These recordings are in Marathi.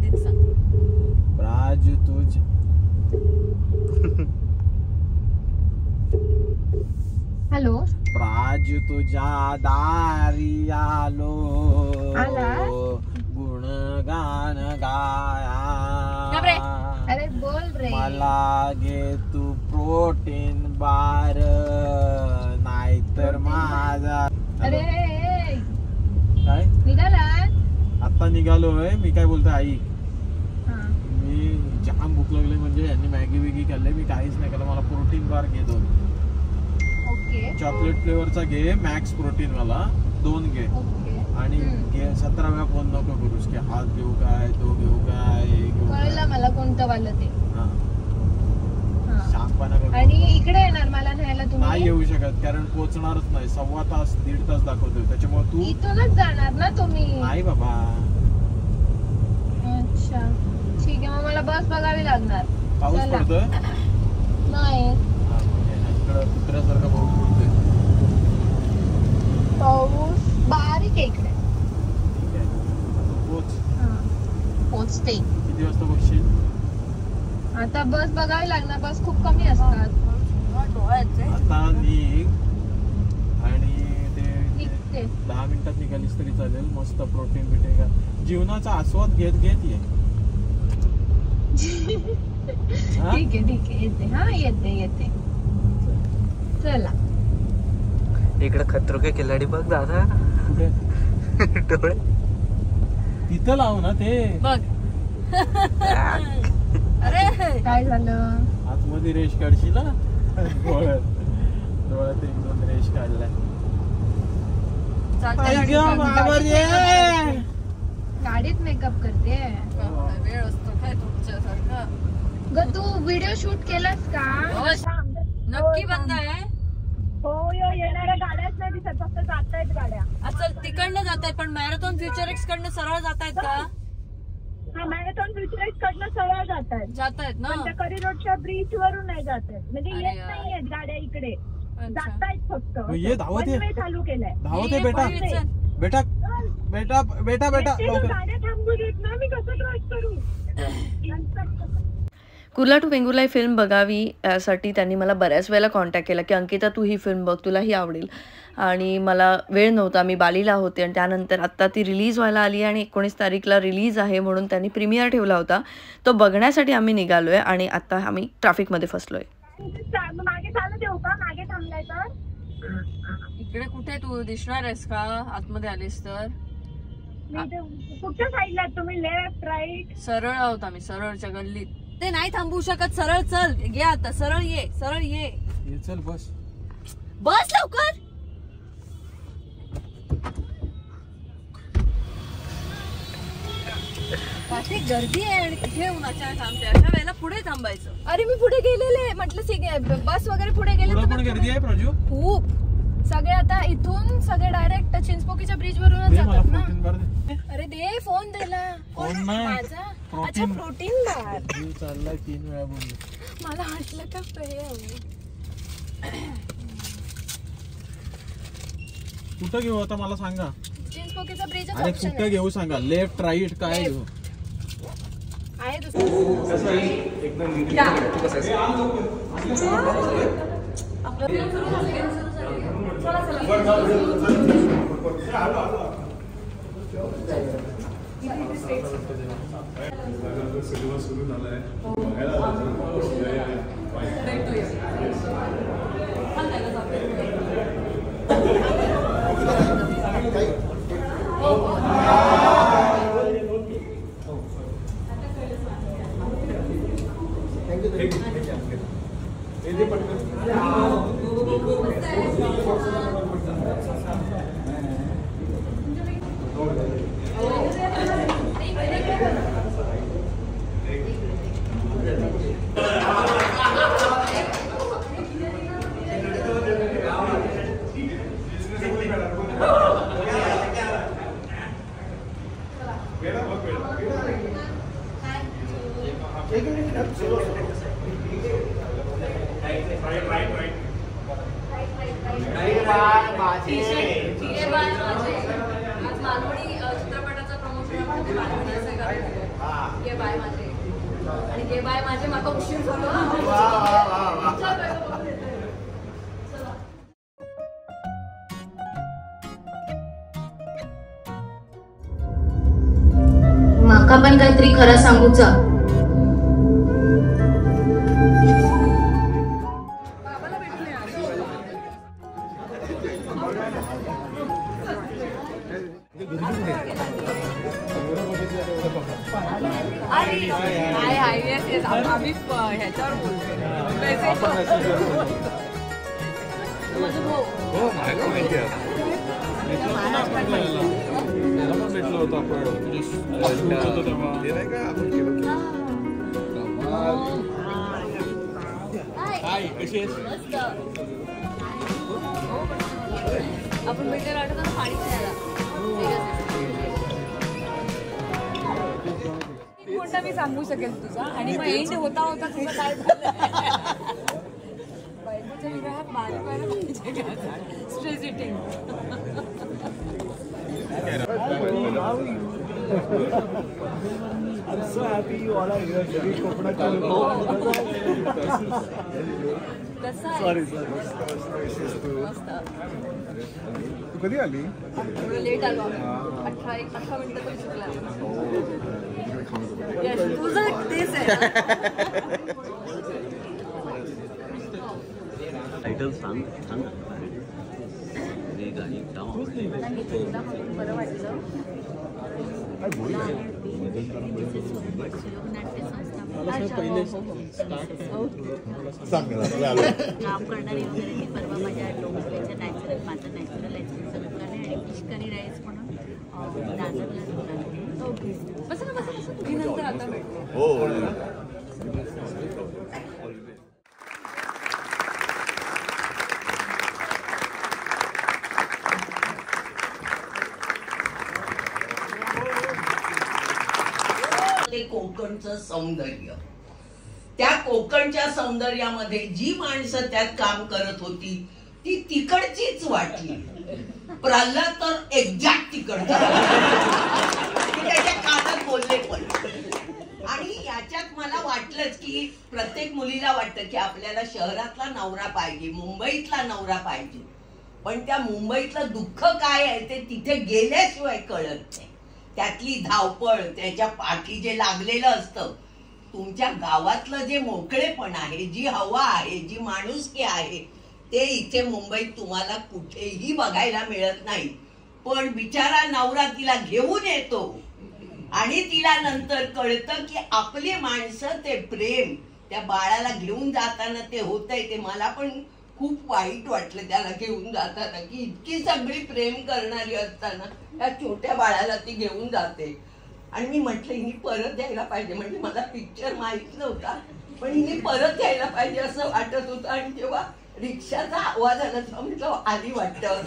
आधीच सांग. प्राजू तुझ हॅलो प्राजू तुझ्या दारी आलो गुणगान गाया. अरे बोल रे. मला घे तू प्रोटीन बार नाहीतर माझा. अरे काय निघाला आता निघालोय. मी काय बोलतोय आई, मी जाम भूक लागली म्हणजे यांनी मॅगी बिगी खाल्ले. मी काहीच नाही केलं. मला प्रोटीन बार घे 2. ओके चॉकलेट फ्लेवरचा घे मॅक्स प्रोटीन वाला 2 घे. आणि 17व्या फोन नको करूस की हात घेऊ काय तो घेऊ काय कळलं मला कोणतं वालं ते. शांतपणा करू. आणि इकडे येणार मला न्यायला तुम्ही? नाही येऊ शकत कारण पोहोचणारच नाही. 1.25 तास 1.5 तास दाखवतोय त्याच्यामुळे तू इथूनच जाणार ना तुम्ही? नाही बाबा. अच्छा ठीक आहे मग मला बस बघावी लागणार. पाऊस पडतोय? नाही इकडं कुत्र्यासारखा पाऊस पडतोय. पाऊस बारीक आहे इकडे. ठीक आहे पोच. पोचते. किती वाजता बघशील? आता बस बघावी लागणार. बस खूप कमी असतात. आता निघ आणि निघते 10 मिनिटात निघालीस तरी चालेल. मस्त प्रोटीन बिटे का जीवनाचा आस्वाद घेत घेत ये. ठीक आहे येते. हा येते चला. इकडे खतरो के खिलाडी बघ दादा. डोळे तिथं लाव ना ते बघ. अरे काय झालं? आतमध्ये रेश काढशील ना डोळ्यात. डोळ्यात 1-2 रेश काढलाय. गाडीत मेकअप करते. वेळ असतो काय तुमच्यासारखा. ग तू व्हिडिओ शूट केलास का? नक्की बंद आहे. हो येणाऱ्या गाड्याच नाही दिसत. फक्त जातायत गाड्या. असं तिकडनं जात आहेत पण मॅरेथॉन फ्युचर एक्स कडनं सरळ जात आहेत का? हा मॅरेथॉन फ्युचर एक्स कडनं सरळ जात आहेत ना. पण त्या करी रोडच्या ब्रिज वरून नाही जात आहेत. म्हणजे येत नाहीयेत गाड्या इकडे. जातायत फक्त. ये धावत ये. चालू केलंय. धावत आहे बेटा बेटा बेटा बेटा बेटा गाड्या थांबू देत ना. मी कसं क्रॉस करू? कुर्ला टू वेंगुर्ला ही फिल्म बघावी यासाठी त्यांनी मला बऱ्याच वेळेला कॉन्टॅक्ट केला की अंकिता तू ही फिल्म बघ तुलाही आवडेल. आणि मला वेळ नव्हता. मी बालीला होते आणि त्यानंतर आत्ता ती रिलीज व्हायला आली आणि 19 तारीखला रिलीज आहे म्हणून त्यांनी प्रीमियर ठेवला होता. तो बघण्यासाठी आम्ही निघालो आहे आणि आत्ता आम्ही ट्रॅफिकमध्ये फसलो आहे. मागे चालू देऊ का? मागे थांबलाय तर इकडे कुठे तू दिसणार आहेस का? आतमध्ये आलीस तर कुठच्या साईडला तुम्ही? Left right? सरळ आहोत आम्ही. सरळच्या गल्लीत. ते नाही थांबू शकत. सरळ चल. घे आता. सरळ ये. सरळ ये. चल बस बस लवकर. पाठी गर्दी आहे आणि कुठे उन्हाच्या थांबते. अशा वेळेला पुढे थांबायचं. अरे मी पुढे गेलेले. म्हटलं बस वगैरे पुढे गेले. पण गर्दी आहे प्राजू खूप. सगळे आता इथून सगळे डायरेक्ट चिंचपोकीच्या ब्रिज वरूनच जातात ना. अरे दे फोन दिला. फोन नाही माझा. अच्छा प्रोटीन बार. चाललाय 3 वेळा बोललो. मला वाटलं का कुठं घेऊ आता मला सांगा. चिंचपोकीचा ब्रिज. अरे कुठं घेऊ सांगा. लेफ्ट राईट काय घेऊ? आहे दुसरं. सुरू झालाय. चित्रपटाचं प्रमोशन घे बाय माझे आणि घे बाय माझे माका उशीर झालो. माका पण काहीतरी खरं सांगूचा. आम्ही ह्याच्यावर भेटलो होतो आपण भेटायला आठवतो ना पाणी प्यायला. कोणता मी सांगू शकेल तुझा आणि मग एंड होता होता तुझं काय बायकोच्या विवाहात बारी व्हायला पाहिजे का stress eating. I'm so happy you all are here. Shabir Kokonat. Sorry. तू कधी आली? लेट आलो 18 मिनिटं तरी चुकला. तुझं तेच आहे. टायटल सांग गाणी बरं वाटलं. काम करणारी वगैरे परवा माझ्या डोंगरच्या नॅचरल माझं नॅचरल संस्काने आणि फिशकरी राईस म्हणून दादरला कोकणचं सौंदर्य, त्या कोकणच्या सौंदर्यामध्ये जी माणसं त्यात काम करत होती ती तिकडचीच वाटली. प्रल्हाद तर एक्झॅक्ट तिकडचा त्याच्या कानात बोलले पण. आणि याच्यात मला वाटलंच की प्रत्येक मुलीला वाटतं की आपल्याला शहरातला नवरा पाहिजे, मुंबईतला नवरा पाहिजे. पण त्या मुंबईतलं दुःख काय आहे ते तिथे गेल्याशिवाय कळत नाही. त्यातली धावपळ, त्याच्या पाठी जे लागलेलं असतं, तुमच्या गावातलं जे मोकळेपण आहे, जी हवा आहे, जी माणुसकी आहे, ते इथे मुंबईत तुम्हाला कुठेही बघायला मिळत नाही. पण बिचारा नवरा तिला घेऊन येतो आणि तिला नंतर कळतं की आपली माणसं ते प्रेम त्या बाळाला घेऊन जाताना ते होतंय. ते मला पण खूप वाईट वाटलं त्याला घेऊन जाताना की इतकी सगळी प्रेम करणारी असताना त्या छोट्या बाळाला ती घेऊन जाते. आणि मी म्हटलं हिने परत यायला पाहिजे, म्हणजे मला पिक्चर माहित नव्हता पण हिने परत यायला पाहिजे असं वाटत होतं. आणि जेव्हा रिक्षाचा आवाज आला तेव्हा म्हटलं आली वाटतं.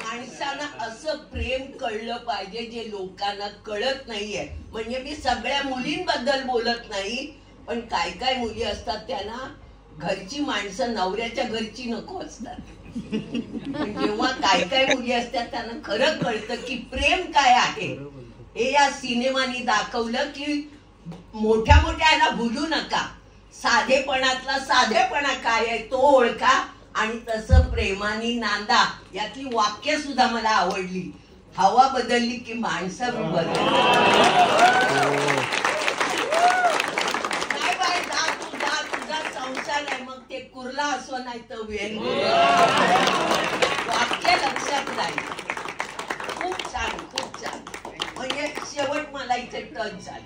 माणसांना असं प्रेम कळलं पाहिजे जे लोकांना कळत नाहीये. म्हणजे मी सगळ्या मुलींबद्दल बोलत नाही, पण काय काय मुली असतात त्यांना घरची माणसं नवऱ्याच्या घरची नको असतात. जेव्हा काय काय मुली असतात त्यांना खरं कळतं की प्रेम काय आहे. हे या सिनेमानी दाखवलं की मोठ्या मोठ्याला भुलू नका, साधेपणातला साधेपणा काय आहे तो ओळखा आणि तसं प्रेमाने नांदा. यातली वाक्य सुद्धा मला आवडली. हवा बदलली की माणसं बदलली. तुझा संसार आहे मग ते कुर्ला असो नाही तर वेल. वाक्य लक्षात राहील. खूप छान, खूप छान. म्हणजे शेवट मला इथे टच झाला.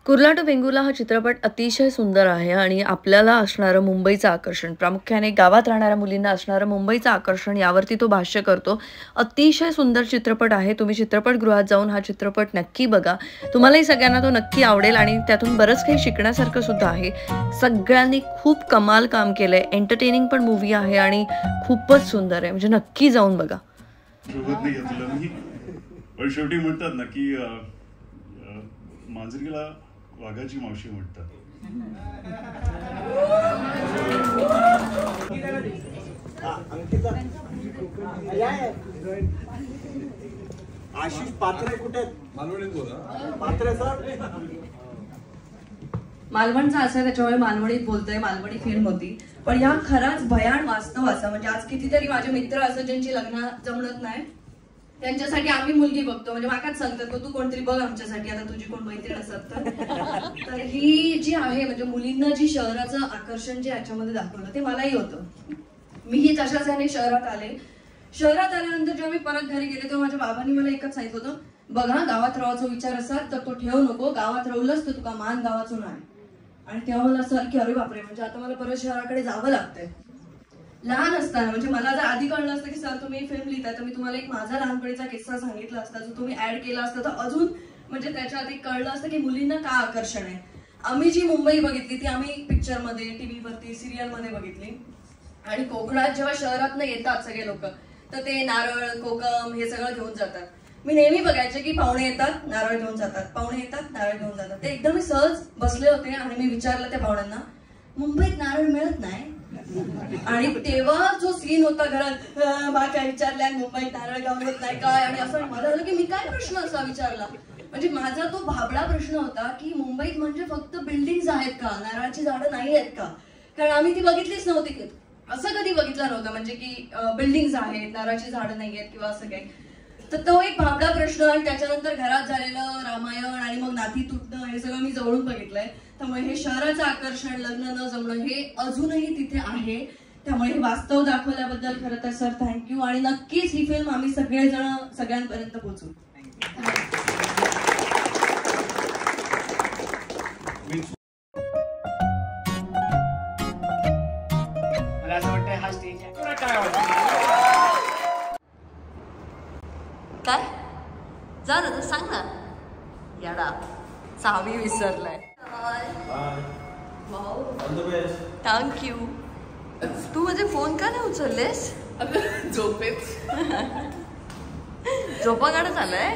कुर्ला टू वेंगुर्ला हा चित्रपट अतिशय सुंदर आहे आणि आपल्याला असणारं मुंबईचं आकर्षण, प्रामुख्याने गावात राहणाऱ्या मुलींना असणारं मुंबईचं आकर्षण यावरती तो भाष्य करतो. अतिशय सुंदर चित्रपट आहे. तुम्ही चित्रपटगृहात जाऊन हा चित्रपट नक्की बघा. तुम्हालाही सगळ्यांना तो नक्की आवडेल आणि त्यातून बरंच काही शिकण्यासारखं सुद्धा आहे. सगळ्यांनी खूप कमाल काम केलं आहे. एंटरटेनिंग पण मूवी आहे आणि खूपच सुंदर आहे. म्हणजे नक्की जाऊन बघा. पण शेवटी म्हणतात ना की मांजरीला वाघाची मावशी म्हणतात. आशिष पात्रे कुठे? पात्रे सर मालवणचा असं त्याच्यामुळे मालवणीत बोलतोय, मालवणी फिल्म होती. पण ह्या खराच भयान वास्तव असा, म्हणजे आज कितीतरी माझे मित्र असं ज्यांची लग्न जमत नाही त्यांच्यासाठी आम्ही मुलगी बघतो. म्हणजे माकाच सांगतात तू कोणतरी बघ आमच्यासाठी, आता तुझी कोण मैत्रीण असत तर ही जी आहे म्हणजे मुलींना जी शहराचं आकर्षण जे याच्यामध्ये दाखवलं ते मलाही होतं. मीही तशाच याने शहरात आले. शहरात आल्यानंतर जेव्हा मी परत घरी गेले तेव्हा माझ्या बाबांनी मला एकच सांगितलं होतं, बघा गावात राहायचा विचार असाल तर तो ठेवू नको, गावात राहूलच तर तुका मान गावाचो नाही. आणि तेव्हा मला असं की अरे बापरे, म्हणजे आता मला परत शहराकडे जावं लागतंय. लहान असताना म्हणजे मला जर आधी कळलं असतं की सर तुम्ही फिल्म लिहिताय तर मी तुम्हाला एक माझा लहानपणीचा किस्सा सांगितला असता, जो तुम्ही ऍड केला असता तर अजून म्हणजे त्याच्या आधी कळलं असतं की मुलींना का आकर्षण आहे. आम्ही जी मुंबई बघितली ती आम्ही पिक्चरमध्ये, टीव्हीवरती, सिरियलमध्ये बघितली. आणि कोकणात जेव्हा शहरातनं येतात सगळे लोक तर ते नारळ, कोकम हे सगळं घेऊन जातात. मी नेहमी बघायचे की पाहुणे येतात नारळ घेऊन जातात, पाहुणे येतात नारळ घेऊन जातात. ते एकदम मी सहज बसले होते आणि मी विचारलं त्या पाहुण्यांना, मुंबईत नारळ मिळत नाही? आणि तेव्हा जो सीन होता घरात, बाच्या विचारल्या मुंबईत नारळ गावत नाही काय, आणि असं मला झालं की मी काय प्रश्न असा विचारला. म्हणजे माझा तो भाबडा प्रश्न होता की मुंबईत म्हणजे फक्त बिल्डिंग्स आहेत का, नारळाची झाडं नाही आहेत का? कारण आम्ही ती बघितलीच नव्हती, की असं कधी बघितलं नव्हतं म्हणजे की बिल्डिंग्स आहेत, नारळाची झाडं नाही आहेत किंवा असं काही. तर तो एक भाबडा प्रश्न आणि त्याच्यानंतर घरात झालेलं रामायण आणि मग नाती तुटणं हे सगळं मी जवळून बघितलंय. त्यामुळे हे शहराचं आकर्षण, लग्न न जमणं हे अजूनही तिथे आहे. त्यामुळे हे वास्तव दाखवल्याबद्दल खरं तर सर थँक्यू. आणि नक्कीच ही फिल्म आम्ही सगळेजण सगळ्यांपर्यंत पोहोचू. मला असं वाटतं हा स्टेज आहे तुला काय वाटतं? काय जा ना तर सांग ना. याडा चावी विसरलाय. थँक्यू. तू माझे फोन का नाही उचललेस? झोपेत. झोपा काढत आलाय?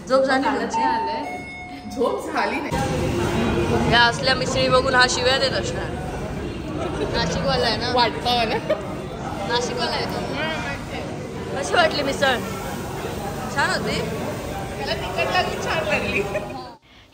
झोप झाली तुमची? झोप झाली नाही. या असल्या मिसळी बघून हा शिव्या देत असणार. नाशिकवाला आहे ना? वाटतं नाशिकवाला आहे तो. कशी वाटली मिसळ? छान होती. त्याला तिखट लागून छान लागली.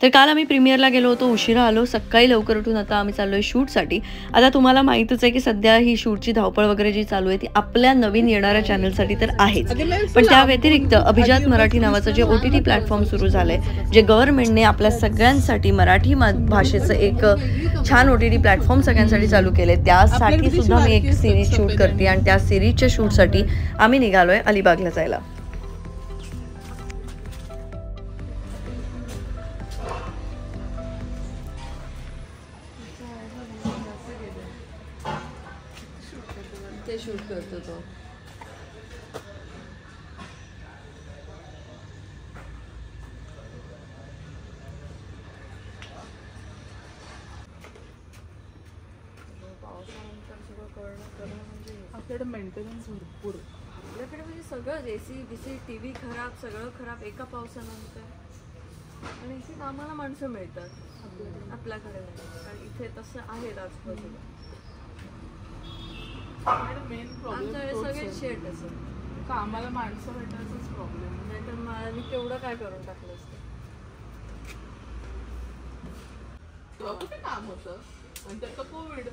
तर काल आम्ही प्रीमियरला गेलो होतो, उशिरा आलो. सकाळी लवकर उठून आता आम्ही चाललोय शूटसाठी. आता तुम्हाला माहितच आहे की सध्या ही शूटची धावपळ वगैरे जी चालू आहे ती आपल्या नवीन येणाऱ्या चॅनलसाठी तर आहेच, पण त्या व्यतिरिक्त अभिजात मराठी नावाचं जे OTT प्लॅटफॉर्म सुरू झालंय, जे गव्हर्नमेंटने आपल्या सगळ्यांसाठी मराठी भाषेचं एक छान OTT प्लॅटफॉर्म सगळ्यांसाठी चालू केले, त्यासाठी सुद्धा मी एक सिरीज शूट करते. आणि त्या सिरीजच्या शूटसाठी आम्ही निघालोय अलिबागला जायला. ते शूट करतो तो. पावसानंतर सगळं करणं म्हणजे आपल्याकडे मेंटेनन्स भरपूर. आपल्याकडे म्हणजे सगळं AC BC TV खराब, सगळं खराब एका पावसानंतर. आणि इथे कामाला माणसं मिळतात आपल्याकडे, कारण इथे तसं आहे आजूबाजूला. मेन प्रॉब्लेम सगळे शेट असं कामाला माणसं भेटायचाच प्रॉब्लेम. नाही तर मी केवढं काय करून टाकलं असतं. तेव्हा कुठे काम होतं आणि त्याचं कोविड.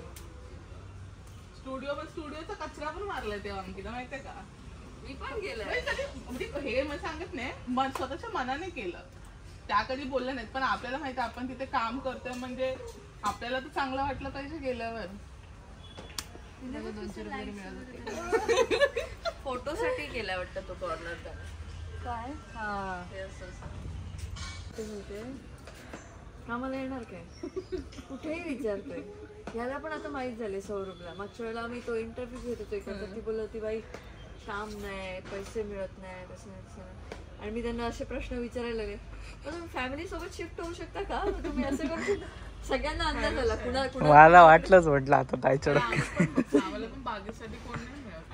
स्टुडिओचा कचरा पण मारलाय तेव्हा अंकिता, माहितीये का? मी पण गेलंय. म्हणजे हे मला सांगत नाही, स्वतःच्या मनाने केलं. त्या कधी बोलल्या नाहीत, पण आपल्याला माहिती आपण तिथे काम करतोय म्हणजे आपल्याला तर चांगलं वाटलं पाहिजे गेल्यावर. फोटोसाठी केलाय वाटतं तो कॉर्नर. काय हा ते होते. आम्हाला येणार काय कुठेही विचारतोय. ह्याला पण आता माहित झाले सौरभला. मागच्या वेळेला आम्ही तो इंटरव्ह्यू घेत होतो एखादा, ती बोलत होती बाई काम नाही, पैसे मिळत नाही, तसं नाही तसं नाही. आणि मी त्यांना असे प्रश्न विचारायला लागले, तुम्ही फॅमिली सोबत शिफ्ट होऊ शकता का? तुम्ही असं करू. सगळ्यांना अंदाज आला. मला वाटलंच म्हटलं आता ताईचं. आम्हाला पण बागेसाठी कोण नाही मिळत.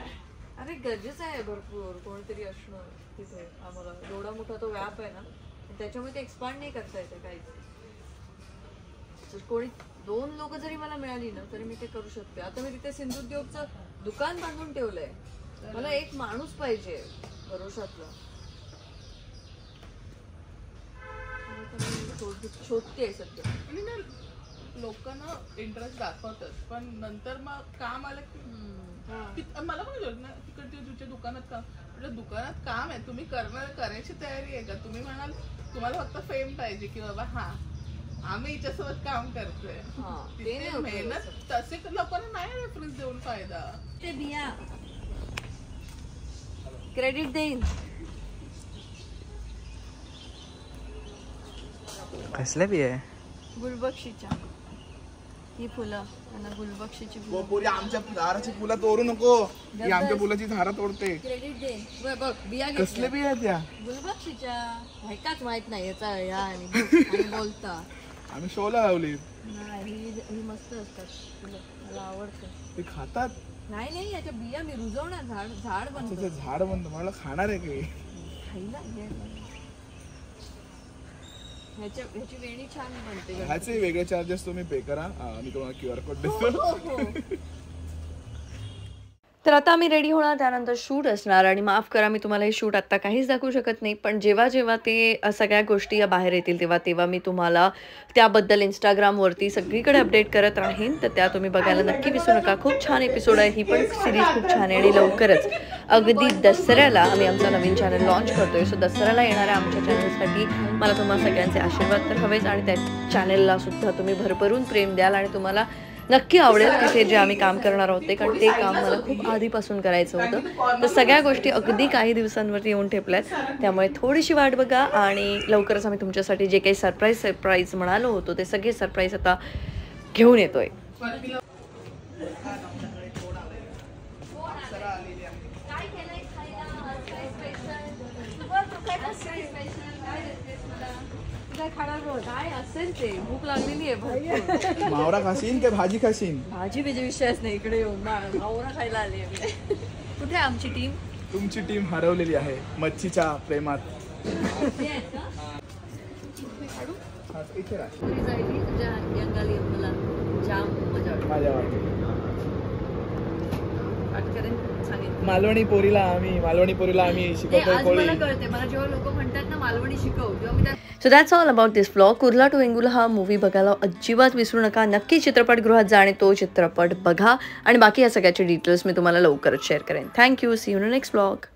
अरे गरजेचं आहे भरपूर कोणतरी असणं तिथे. आम्हाला एवढा मोठा तो व्याप आहे ना, त्याच्यामुळे ते एक्सपांड नाही करता येते काहीच. कोणी 2 लोक जरी मला मिळाली ना तरी मी ते करू शकते. आता मी तिथे सिंधुद्योगचं दुकान बांधून ठेवलंय. मला एक माणूस पाहिजे भरोशातला. शोधते सध्या. आणि ना लोकांना इंटरेस्ट दाखवतात पण नंतर मग काम आलं की मला पण ना तिकडे तुझ्या दुकानात काम म्हटलं दुकानात काम आहे तुम्ही करायची तयारी आहे का? तुम्ही म्हणाल तुम्हाला फक्त फेम पाहिजे की बाबा हा आम्ही हिच्यासोबत काम करतोय. मेहनत तसे लोकांना नाही रेफरन्स देऊन फायदा. ते बिया क्रेडिट देईन. कसले बिया? गुलबक्षीच्या. ही फुलं आणि गुलबक्षीची फुलं. पोरी आमच्या झाडाची फुलं तोडू नको. ही आमच्या फुलाची झाडं तोडते. क्रेडिट दे. बघ बिया कसले बिया त्या? गुलबक्षीच्या. ऐकाच माहित नाही याचा या आणि बोलता. आम्ही शोला लावली. नाही ही मस्त असतात फुलं. मला आवडतं. ते खातात? नाही याच्या बिया मी रुजवणार. झाड बनतं. झाड बनतं. मला खाणार आहे काही खायला ह्याची वेणी छान बनते. ह्याचे वेगळे चार्जेस तुम्ही पे करा. मी तुम्हाला QR कोड देतो. तर आता आम्ही रेडी होणार, त्यानंतर शूट असणार. आणि माफ करा मी तुम्हाला हे शूट आत्ता काहीच दाखवू शकत नाही, पण जेव्हा जेव्हा ते सगळ्या गोष्टी या बाहेर येतील तेव्हा मी तुम्हाला त्याबद्दल इंस्टाग्रामवरती सगळीकडे अपडेट करत राहीन. तर त्या तुम्ही बघायला नक्की विसरू नका. खूप छान एपिसोड आहे. ही पण सिरीज खूप छान आहे. आणि लवकरच अगदी दसऱ्याला आम्ही आमचा नवीन चॅनल लॉन्च करतोय. सो दसऱ्याला येणाऱ्या आमच्या चॅनलसाठी मला तुम्हाला सगळ्यांचे आशीर्वाद तर हवेच आणि त्या चॅनलला सुद्धा तुम्ही भरभरून प्रेम द्याल आणि तुम्हाला नक्की आवडेल तिथे जे आम्ही काम करणार आहोत ते. कारण ते काम मला खूप आधीपासून करायचं होतं. तर सगळ्या गोष्टी अगदी काही दिवसांवरती येऊन ठेपल्यात. त्यामुळे थोडीशी वाट बघा आणि लवकरच आम्ही तुमच्यासाठी जे काही सरप्राईज म्हणालो होतो ते सगळे सरप्राईज आता घेऊन येतोय. काय असेल ते भूक लागलेली आहे. मावरा खाशीन की भाजी खाशीन? भाजी बिजी विषयच नाही. इकडे येऊन मावरा खायला आली आहे. कुठे आमची टीम? तुमची टीम हरवलेली आहे मच्छीच्या प्रेमात. मालवणी पोरीला आम्ही शिकवतोय कोळी. मला कळते. मला जेव्हा लोक म्हणतात ना मालवणी शिकव तेव्हा मी so that's all about this vlog. Kurla to Vengurla हा मूवी बघायला अजिबात विसरू नका. नक्की चित्रपटगृहात जा आणि तो चित्रपट बघा. आणि बाकी या सगळ्याचे डिटेल्स मी तुम्हाला लवकरच शेअर करेन. Thank you. See you in next vlog.